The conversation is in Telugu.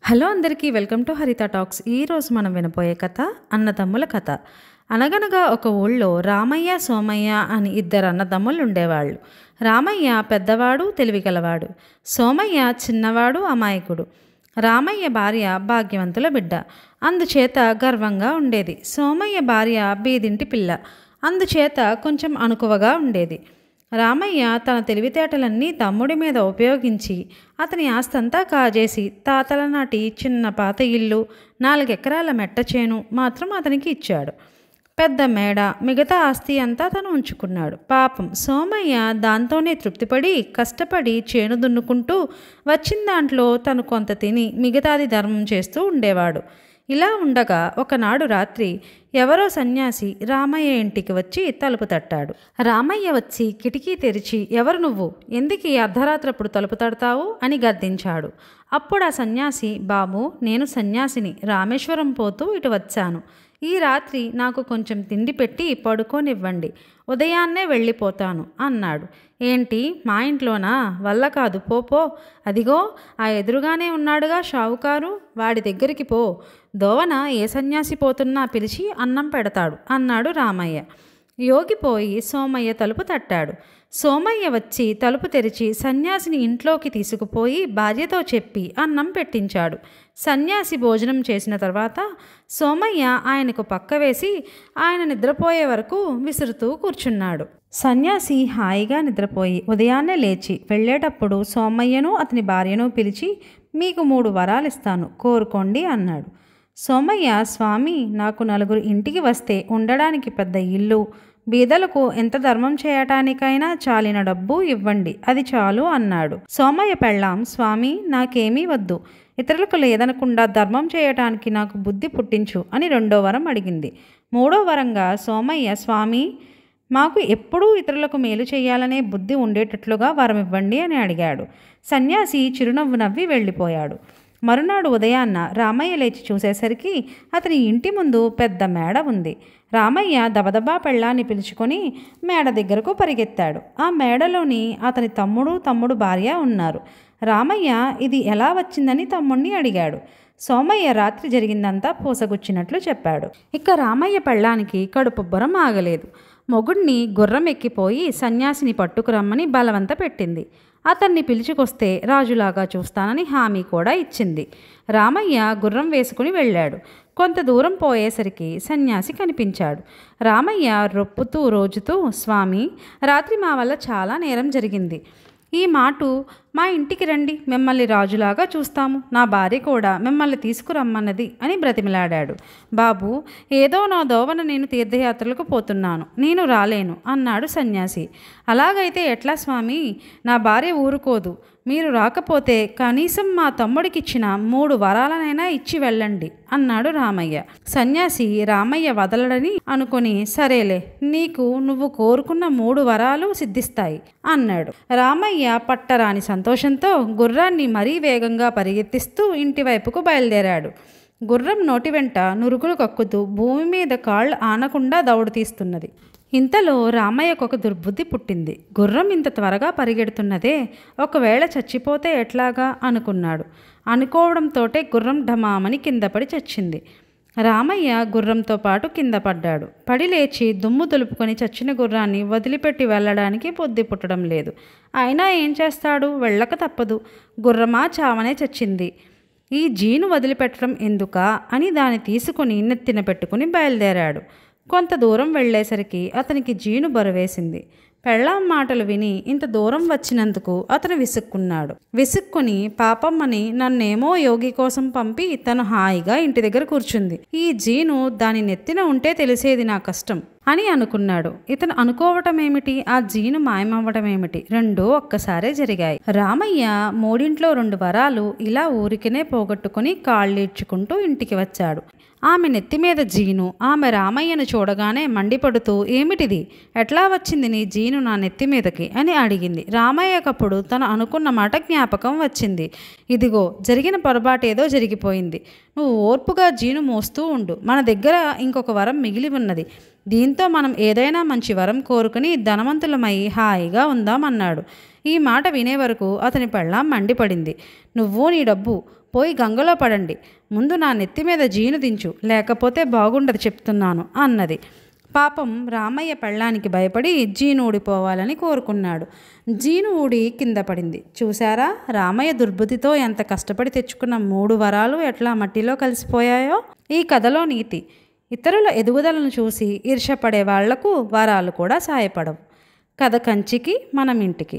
హలో అందరికీ వెల్కమ్ టు హరిత టాక్స్. ఈరోజు మనం వినపోయే కథ అన్నదమ్ముల కథ. అనగనగా ఒక ఊళ్ళో రామయ్య సోమయ్య అని ఇద్దరు అన్నదమ్ములు ఉండేవాళ్ళు. రామయ్య పెద్దవాడు, తెలివిగలవాడు. సోమయ్య చిన్నవాడు, అమాయకుడు. రామయ్య భార్య భాగ్యవంతుల బిడ్డ, అందుచేత గర్వంగా ఉండేది. సోమయ్య భార్య బీదింటి పిల్ల, అందుచేత కొంచెం అణకువగా ఉండేది. రామయ్య తన తెలివితేటలన్నీ తమ్ముడి మీద ఉపయోగించి అతని ఆస్తంతా కాజేసి తాతల నాటి చిన్న పాత ఇల్లు, 4 ఎకరాల మెట్ట చేను మాత్రం అతనికి ఇచ్చాడు. పెద్ద మేడ, మిగతా ఆస్తి అంతా తను ఉంచుకున్నాడు. పాపం సోమయ్య దాంతోనే తృప్తిపడి కష్టపడి చేను దున్నుకుంటూ వచ్చిన దాంట్లో తను కొంత తిని మిగతాది ధర్మం చేస్తూ ఉండేవాడు. ఇలా ఉండగా ఒకనాడు రాత్రి ఎవరో సన్యాసి రామయ్య ఇంటికి వచ్చి తలుపు తట్టాడు. రామయ్య వచ్చి కిటికీ తెరిచి, ఎవరు నువ్వు, ఎందుకు ఈ అర్ధరాత్రప్పుడు తలుపు తడతావు అని గద్దించాడు. అప్పుడు ఆ సన్యాసి, బాబు నేను సన్యాసిని, రామేశ్వరం పోతూ ఇటు వచ్చాను. ఈ రాత్రి నాకు కొంచెం తిండి పెట్టి పడుకోనివ్వండి, ఉదయాన్నే వెళ్ళిపోతాను అన్నాడు. ఏంటి మా ఇంట్లోనా, వల్ల కాదు, పో. అదిగో ఆ ఎదురుగానే ఉన్నాడుగా షావుకారు, వాడి దగ్గరికి పో, దోవన ఏ సన్యాసి పోతున్నా పిలిచి అన్నం పెడతాడు అన్నాడు రామయ్య. యోగిపోయి సోమయ్య తలుపు తట్టాడు. సోమయ్య వచ్చి తలుపు తెరిచి సన్యాసిని ఇంట్లోకి తీసుకుపోయి భార్యతో చెప్పి అన్నం పెట్టించాడు. సన్యాసి భోజనం చేసిన తర్వాత సోమయ్య ఆయనకు పక్క వేసి ఆయన నిద్రపోయే వరకు విసురుతూ కూర్చున్నాడు. సన్యాసి హాయిగా నిద్రపోయి ఉదయాన్నే లేచి వెళ్ళేటప్పుడు సోమయ్యను అతని భార్యను పిలిచి, మీకు 3 వరాలు ఇస్తాను, కోరుకోండి అన్నాడు. సోమయ్య, స్వామి నాకు 4 ఇంటికి వస్తే ఉండడానికి పెద్ద ఇల్లు, బీదలకు ఎంత ధర్మం చేయటానికైనా చాలిన డబ్బు ఇవ్వండి, అది చాలు అన్నాడు. సోమయ్య పెళ్ళాం, స్వామి నాకేమీ వద్దు, ఇతరులకు లేదనకుండా ధర్మం చేయటానికి నాకు బుద్ధి పుట్టించు అని 2వ వరం అడిగింది. 3వ వరంగా సోమయ్య, స్వామి మాకు ఎప్పుడూ ఇతరులకు మేలు చేయాలనే బుద్ధి ఉండేటట్లుగా వరం ఇవ్వండి అని అడిగాడు. సన్యాసి చిరునవ్వు నవ్వి వెళ్ళిపోయాడు. మరునాడు ఉదయాన్న రామయ్య లేచి చూసేసరికి అతని ఇంటి ముందు పెద్ద మేడ ఉంది. రామయ్య దబదబా పెళ్ళాన్ని పిలుచుకొని మేడ దగ్గరకు పరిగెత్తాడు. ఆ మేడలోని అతని తమ్ముడు భార్య ఉన్నారు. రామయ్య ఇది ఎలా వచ్చిందని తమ్ముణ్ణి అడిగాడు. సోమయ్య రాత్రి జరిగిందంతా పూసగుచ్చినట్లు చెప్పాడు. ఇక రామయ్య పెళ్ళానికి కడుపుబ్బరం ఆగలేదు. మొగుడిని గుర్రం ఎక్కిపోయి సన్యాసిని పట్టుకురమ్మని బలవంత పెట్టింది. అతన్ని పిలుచుకొస్తే రాజులాగా చూస్తానని హామీ కూడా ఇచ్చింది. రామయ్య గుర్రం వేసుకుని వెళ్ళాడు. కొంత దూరం పోయేసరికి సన్యాసి కనిపించాడు. రామయ్య రొప్పుతూ రోజుతూ, స్వామి రాత్రి మా వల్ల చాలా నేరం జరిగింది, ఈ మాటు మా ఇంటికి రండి, మిమ్మల్ని రాజులాగా చూస్తాము, నా భార్య కూడా మిమ్మల్ని తీసుకురమ్మన్నది అని బ్రతిమిలాడాడు. బాబు ఏదో నా దోవన నేను తీర్థయాత్రలకు పోతున్నాను, నేను రాలేను అన్నాడు సన్యాసి. అలాగైతే ఎట్లా స్వామి, నా భార్య ఊరుకోదు, మీరు రాకపోతే కనీసం మా తమ్ముడికిచ్చిన 3 వరాలనైనా ఇచ్చి వెళ్ళండి అన్నాడు రామయ్య. సన్యాసి రామయ్య వదలడని అనుకుని, సరేలే నువ్వు కోరుకున్న 3 వరాలు సిద్ధిస్తాయి అన్నాడు. రామయ్య పట్టరాని సంతోషంతో గుర్రాన్ని మరీ వేగంగా పరిగెత్తిస్తూ ఇంటివైపుకు బయలుదేరాడు. గుర్రం నోటి వెంట నురుగులు కక్కుతూ భూమి మీద కాళ్ళు ఆనకుండా దౌడు తీస్తున్నది. ఇంతలో రామయ్యకు ఒక దుర్బుద్ధి పుట్టింది. గుర్రం ఇంత త్వరగా పరిగెడుతున్నదే, ఒకవేళ చచ్చిపోతే ఎట్లాగా అనుకున్నాడు. అనుకోవడంతోటే గుర్రం ఢమామని కిందపడి చచ్చింది. రామయ్య గుర్రంతో పాటు కింద పడ్డాడు. పడి లేచి దుమ్ము దులుపుకొని చచ్చిన గుర్రాన్ని వదిలిపెట్టి వెళ్ళడానికి బుద్ధి పుట్టడం లేదు. అయినా ఏం చేస్తాడు, వెళ్ళక తప్పదు. గుర్రమా చావనే చచ్చింది, ఈ జీను వదిలిపెట్టడం ఎందుకా అని దాన్ని తీసుకుని నెత్తిన పెట్టుకుని బయలుదేరాడు. కొంత దూరం వెళ్ళేసరికి అతనికి జీను బరువేసింది. పెళ్ళాం మాటలు విని ఇంత దూరం వచ్చినందుకు అతను విసుక్కుని పాపమ్మని నన్నేమో యోగి కోసం పంపి తను హాయిగా ఇంటి దగ్గర కూర్చుంది, ఈ జీను దాని నెత్తిన ఉంటే తెలిసేది నా కష్టం అని అనుకున్నాడు. ఇతను అనుకోవటమేమిటి, ఆ జీను మాయమవ్వటమేమిటి, రెండూ ఒక్కసారే జరిగాయి. రామయ్య 3 2 వరాలు ఇలా ఊరికినే పోగొట్టుకుని కాళ్ళీడ్చుకుంటూ ఇంటికి వచ్చాడు. ఆమె నెత్తిమీద జీను ఆమె రామయ్యను చూడగానే మండిపడుతూ, ఏమిటిది, ఎట్లా వచ్చింది నీ జీను నా నెత్తి మీదకి అని అడిగింది. రామయ్యకప్పుడు తను అనుకున్న మాట జ్ఞాపకం వచ్చింది. ఇదిగో జరిగిన పొరపాటేదో జరిగిపోయింది, నువ్వు ఓర్పుగా జీను మోస్తూ ఉండు, మన దగ్గర ఇంకొక వరం మిగిలి ఉన్నది, దీంతో మనం ఏదైనా మంచి వరం కోరుకుని ధనవంతులమై హాయిగా ఉందామన్నాడు. ఈ మాట వినే వరకు అతని పెళ్ళాం మండిపడింది. నువ్వు నీ డబ్బు పోయి గంగలో పడండి. ముందు నా నెత్తి మీద జీను దించు, లేకపోతే బాగుండదు చెప్తున్నాను అన్నది. పాపం రామయ్య పెళ్ళానికి భయపడి జీను ఊడిపోవాలని కోరుకున్నాడు. జీను ఊడి కింద పడింది. చూశారా, రామయ్య దుర్బుద్ధితో ఎంత కష్టపడి తెచ్చుకున్న 3 వరాలు ఎట్లా మట్టిలో కలిసిపోయాయో. ఈ కథలో నీతి: ఇతరుల ఎదుగుదలను చూసి ఈర్ష్యపడే వాళ్లకు వరాలు కూడా సాయపడవు. కథ కంచికి, మనం ఇంటికి.